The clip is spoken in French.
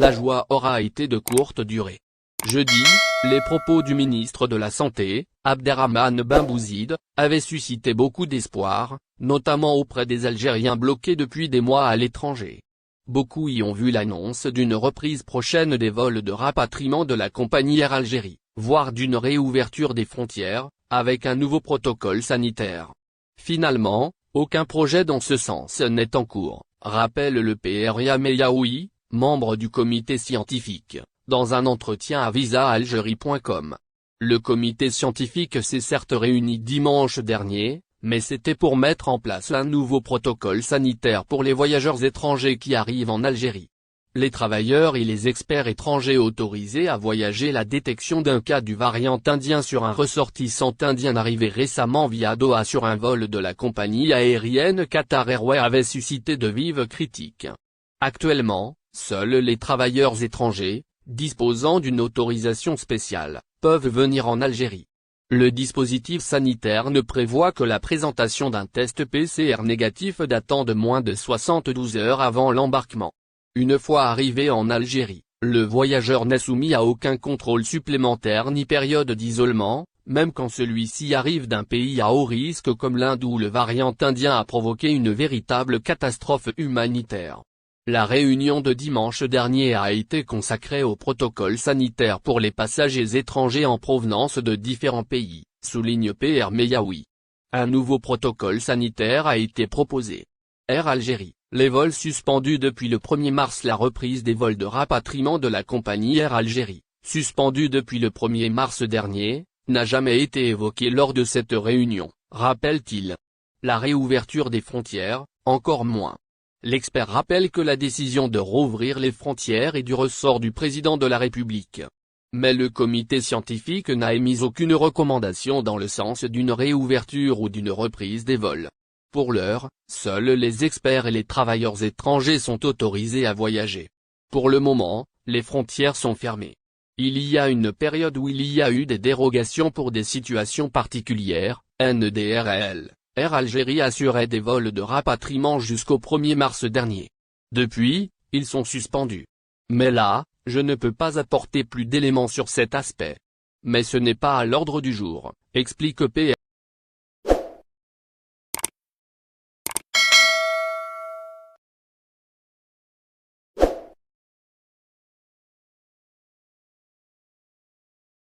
la joie aura été de courte durée. Jeudi, les propos du ministre de la Santé, Abderrahmane Ben Bouzid, avaient suscité beaucoup d'espoir, notamment auprès des Algériens bloqués depuis des mois à l'étranger. Beaucoup y ont vu l'annonce d'une reprise prochaine des vols de rapatriement de la compagnie Air Algérie, voire d'une réouverture des frontières, avec un nouveau protocole sanitaire. Finalement, aucun projet dans ce sens n'est en cours, rappelle le PR Yahya Meyaoui, membre du comité scientifique, dans un entretien à visaalgérie.com. Le comité scientifique s'est certes réuni dimanche dernier, mais c'était pour mettre en place un nouveau protocole sanitaire pour les voyageurs étrangers qui arrivent en Algérie. Les travailleurs et les experts étrangers autorisés à voyager. La détection d'un cas du variant indien sur un ressortissant indien arrivé récemment via Doha sur un vol de la compagnie aérienne Qatar Airways avait suscité de vives critiques. Actuellement, seuls les travailleurs étrangers, disposant d'une autorisation spéciale, peuvent venir en Algérie. Le dispositif sanitaire ne prévoit que la présentation d'un test PCR négatif datant de moins de 72 heures avant l'embarquement. Une fois arrivé en Algérie, le voyageur n'est soumis à aucun contrôle supplémentaire ni période d'isolement, même quand celui-ci arrive d'un pays à haut risque comme l'Inde où le variant indien a provoqué une véritable catastrophe humanitaire. La réunion de dimanche dernier a été consacrée au protocole sanitaire pour les passagers étrangers en provenance de différents pays, souligne PR Meyaoui. Un nouveau protocole sanitaire a été proposé. Air Algérie, les vols suspendus depuis le 1er mars. La reprise des vols de rapatriement de la compagnie Air Algérie, suspendue depuis le 1er mars dernier, n'a jamais été évoquée lors de cette réunion, rappelle-t-il. La réouverture des frontières, encore moins. L'expert rappelle que la décision de rouvrir les frontières est du ressort du président de la République. Mais le comité scientifique n'a émis aucune recommandation dans le sens d'une réouverture ou d'une reprise des vols. Pour l'heure, seuls les experts et les travailleurs étrangers sont autorisés à voyager. Pour le moment, les frontières sont fermées. Il y a une période où il y a eu des dérogations pour des situations particulières, NDRL. Air Algérie assurait des vols de rapatriement jusqu'au 1er mars dernier. Depuis, ils sont suspendus. Mais là, je ne peux pas apporter plus d'éléments sur cet aspect. Mais ce n'est pas à l'ordre du jour, explique PR.